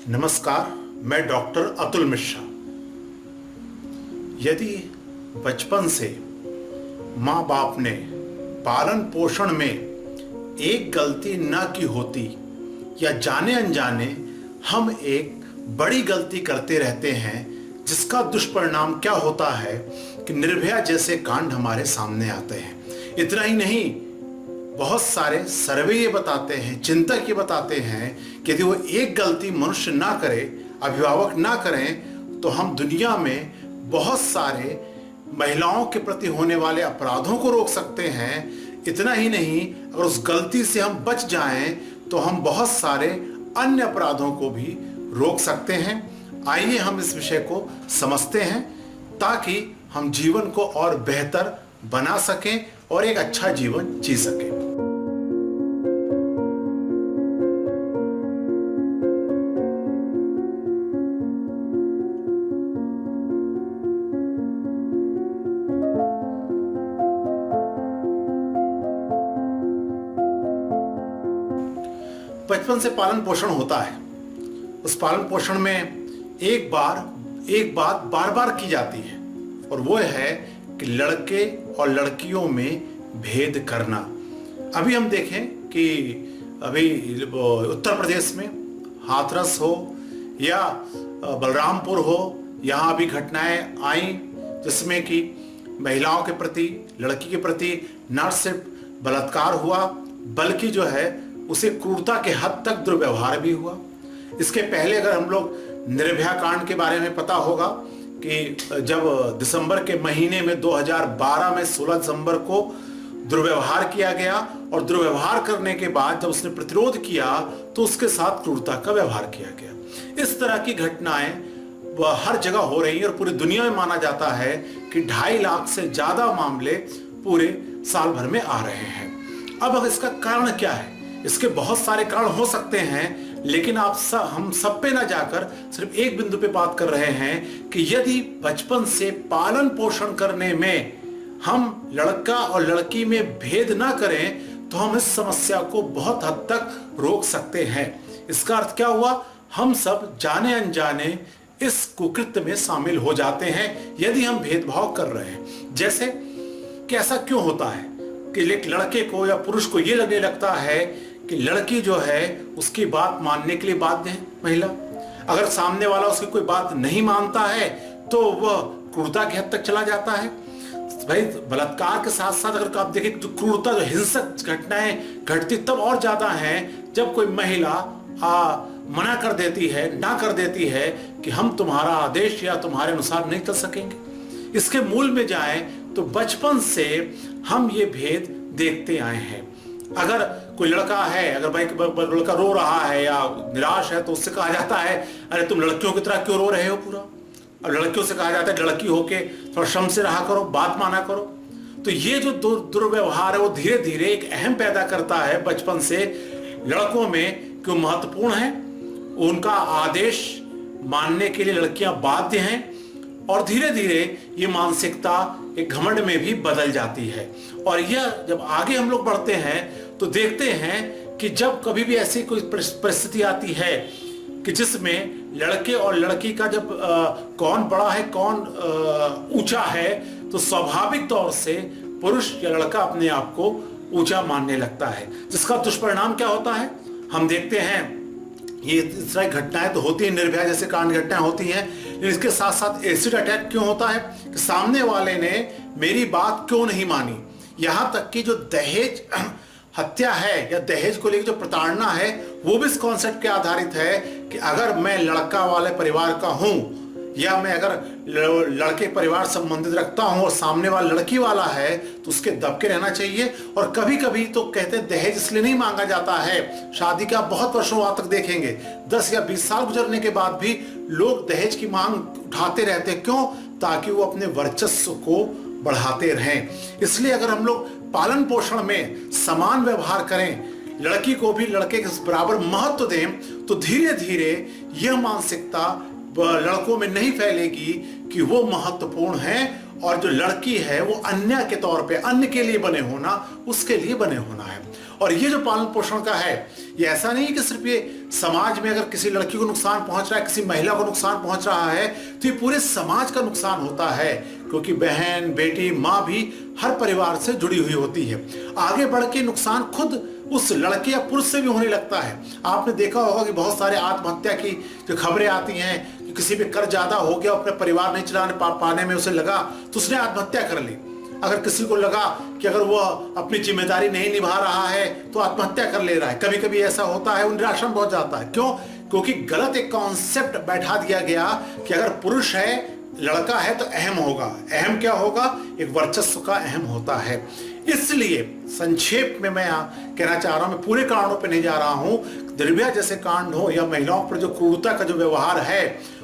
नमस्कार, मैं डॉक्टर अतुल मिश्रा। यदि बचपन से माँ बाप ने पालन पोषण में एक गलती न की होती या जाने अनजाने हम एक बड़ी गलती करते रहते हैं, जिसका दुष्परिणाम क्या होता है कि निर्भया जैसे कांड हमारे सामने आते हैं। इतना ही नहीं, बहुत सारे सर्वे ये बताते हैं, चिंतक ये बताते हैं कि यदि वो एक गलती मनुष्य ना करे, अभिभावक ना करें, तो हम दुनिया में बहुत सारे महिलाओं के प्रति होने वाले अपराधों को रोक सकते हैं। इतना ही नहीं, अगर उस गलती से हम बच जाएं तो हम बहुत सारे अन्य अपराधों को भी रोक सकते हैं। आइए हम इस विषय को समझते हैं ताकि हम जीवन को और बेहतर बना सकें और एक अच्छा जीवन जी सकें। बचपन से पालन पोषण होता है। उस पालन पोषण में एक बात बार बार की जाती है, और वो है कि लड़के और लड़कियों में भेद करना। अभी हम देखें कि अभी उत्तर प्रदेश में हाथरस हो या बलरामपुर हो, यहाँ भी घटनाएं आई जिसमें कि महिलाओं के प्रति, लड़की के प्रति न सिर्फ बलात्कार हुआ बल्कि जो है उसे क्रूरता के हद तक दुर्व्यवहार भी हुआ। इसके पहले अगर हम लोग निर्भया कांड के बारे में पता होगा कि जब दिसंबर के महीने में 2012 में 16 दिसंबर को दुर्व्यवहार किया गया, और दुर्व्यवहार करने के बाद जब उसने प्रतिरोध किया तो उसके साथ क्रूरता का व्यवहार किया गया। इस तरह की घटनाएं वह हर जगह हो रही है और पूरी दुनिया में माना जाता है कि 2.5 लाख से ज्यादा मामले पूरे साल भर में आ रहे हैं। अब इसका कारण क्या है? इसके बहुत सारे कारण हो सकते हैं, लेकिन हम सब पे ना जाकर सिर्फ एक बिंदु पे बात कर रहे हैं कि यदि बचपन से पालन पोषण करने में हम लड़का और लड़की में भेद ना करें तो हम इस समस्या को बहुत हद तक रोक सकते हैं। इसका अर्थ क्या हुआ? हम सब जाने अनजाने इस कुकृत्य में शामिल हो जाते हैं यदि हम भेदभाव कर रहे हैं। जैसे कि ऐसा क्यों होता है कि एक लड़के को या पुरुष को यह लगने लगता है कि लड़की जो है उसकी बात मानने के लिए बाध्य है महिला। अगर सामने वाला उसकी कोई बात नहीं मानता है तो वह क्रूरता की हद तक चला जाता है। भाई, बलात्कार के साथ साथ अगर आप देखें तो क्रूरता, जो हिंसक घटनाएं घटती तब और ज्यादा हैं जब कोई महिला मना कर देती है, ना कर देती है कि हम तुम्हारा आदेश या तुम्हारे अनुसार नहीं चल सकेंगे। इसके मूल में जाए तो बचपन से हम ये भेद देखते आए हैं। अगर कोई लड़का है, अगर भाई लड़का रो रहा है या निराश है तो उससे कहा जाता है, अरे तुम लड़कियों की तरह क्यों रो रहे हो पूरा। और लड़कियों से कहा जाता है लड़की होके थोड़ा शर्म से रहा करो, बात माना करो। तो ये जो दुर्व्यवहार है वो धीरे धीरे एक अहम पैदा करता है बचपन से लड़कों में कि वो महत्वपूर्ण है, उनका आदेश मानने के लिए लड़कियां बाध्य हैं, और धीरे धीरे ये मानसिकता एक घमंड में भी बदल जाती है। और यह जब आगे हम लोग बढ़ते हैं तो देखते हैं कि जब कभी भी ऐसी कोई परिस्थिति आती है कि जिसमें लड़के और लड़की का जब कौन बड़ा है, कौन ऊंचा है, तो स्वाभाविक तौर से पुरुष या लड़का अपने आप को ऊंचा मानने लगता है, जिसका दुष्परिणाम क्या होता है हम देखते हैं। ये इस तरह घटनाएं तो होती है, निर्भया जैसे कांड घटनाएं होती हैं, लेकिन इसके साथ साथ एसिड अटैक क्यों होता है कि सामने वाले ने मेरी बात क्यों नहीं मानी। यहां तक कि जो दहेज हत्या है या दहेज को लेकर जो प्रताड़ना है वो भी इस कॉन्सेप्ट पे आधारित है कि अगर मैं लड़का वाले परिवार का हूं या मैं अगर लड़के परिवार संबंधित रखता हूं और सामने वाला लड़की वाला है तो उसके दबके रहना चाहिए। और कभी कभी तो कहते हैं दहेज इसलिए नहीं मांगा जाता है, शादी का बहुत वर्षों बाद तक देखेंगे 10 या 20 साल गुजरने के बाद भी लोग दहेज की मांग उठाते रहते हैं। क्यों? ताकि वो अपने वर्चस्व को बढ़ाते रहें। इसलिए अगर हम लोग पालन पोषण में समान व्यवहार करें, लड़की को भी लड़के के बराबर महत्व दें, तो धीरे धीरे यह मानसिकता लड़कों में नहीं फैलेगी कि वो महत्वपूर्ण है और जो लड़की है वो अन्य के तौर पे, अन्य के लिए बने होना, उसके लिए बने होना है। और ये जो पालन पोषण का है, ये ऐसा नहीं है कि सिर्फ ये समाज में अगर किसी लड़की को नुकसान पहुंच रहा है, किसी महिला को नुकसान पहुंच रहा है, तो ये पूरे समाज का नुकसान होता है, क्योंकि बहन, बेटी, माँ भी हर परिवार से जुड़ी हुई होती है। आगे बढ़ के नुकसान खुद उस लड़के या पुरुष से भी होने लगता है। आपने देखा होगा कि बहुत सारे आत्महत्या की जो खबरें आती हैं कि किसी पे कर्ज ज्यादा हो गया, अपने परिवार नहीं चलाने पाने में उसे लगा तो उसने आत्महत्या कर ली। अगर किसी को लगा कि अगर वो अपनी जिम्मेदारी नहीं निभा रहा है तो आत्महत्या कर ले रहा है। कभी कभी ऐसा होता है, वो निराशा में बहुत जाता है। क्यों? क्योंकि गलत एक कॉन्सेप्ट बैठा दिया गया कि अगर पुरुष है, लड़का है तो अहम होगा। अहम क्या होगा? एक वर्चस्व का अहम होता है। इसलिए संक्षेप में मैं कहना चाह रहा हूं, मैं पूरे कारणों पे नहीं जा रहा हूं। निर्भया जैसे कांड हो या महिलाओं पर जो क्रूरता का जो व्यवहार है,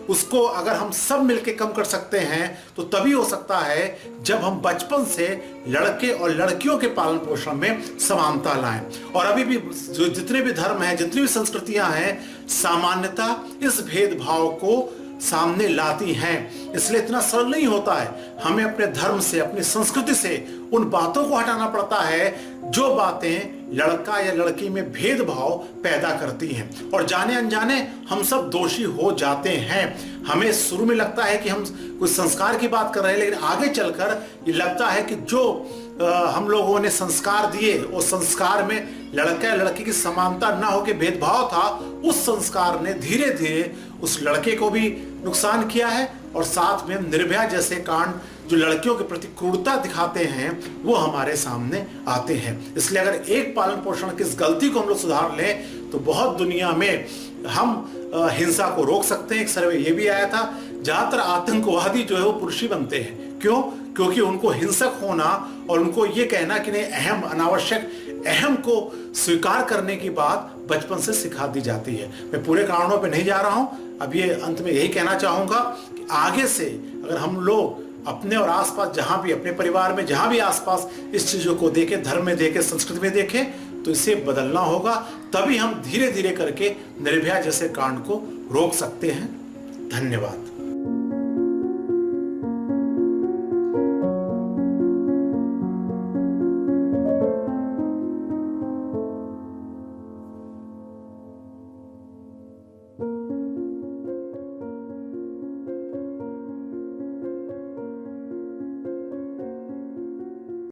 उसको अगर हम सब मिलकर कम कर सकते हैं तो तभी हो सकता है जब हम बचपन से लड़के और लड़कियों के पालन पोषण में समानता लाएं। और अभी भी जो जितने भी धर्म हैं, जितनी भी संस्कृतियां हैं, सामान्यता इस भेदभाव को सामने लाती हैं। इसलिए इतना सरल नहीं होता है। हमें अपने धर्म से, अपनी संस्कृति से उन बातों को हटाना पड़ता है जो बातें लड़का या लड़की में भेदभाव पैदा करती हैं, और जाने अनजाने हम सब दोषी हो जाते हैं। हमें शुरू में लगता है कि हम कुछ संस्कार की बात कर रहे हैं, लेकिन आगे चलकर ये लगता है कि जो हम लोगों ने संस्कार दिए, उस संस्कार में लड़का या लड़की की समानता ना होकर भेदभाव था, उस संस्कार ने धीरे धीरे उस लड़के को भी नुकसान किया है, और साथ में निर्भया जैसे कांड जो लड़कियों के प्रति क्रूरता दिखाते हैं वो हमारे सामने आते हैं। इसलिए अगर एक पालन पोषण की इस गलती को हम लोग सुधार लें तो बहुत दुनिया में हम हिंसा को रोक सकते हैं। एक सर्वे ये भी आया था, ज्यादातर आतंकवादी जो है वो पुरुष ही बनते हैं। क्यों? क्योंकि उनको हिंसक होना और उनको ये कहना कि नहीं, अहम, अनावश्यक अहम को स्वीकार करने की बात बचपन से सिखा दी जाती है। मैं पूरे कारणों पे नहीं जा रहा हूं। अब ये अंत में यही कहना चाहूंगा कि आगे से अगर हम लोग अपने और आसपास, जहां भी अपने परिवार में, जहां भी आसपास इस चीजों को देखें, धर्म में देखें, संस्कृति में देखें, तो इसे बदलना होगा। तभी हम धीरे धीरे करके निर्भया जैसे कांड को रोक सकते हैं। धन्यवाद।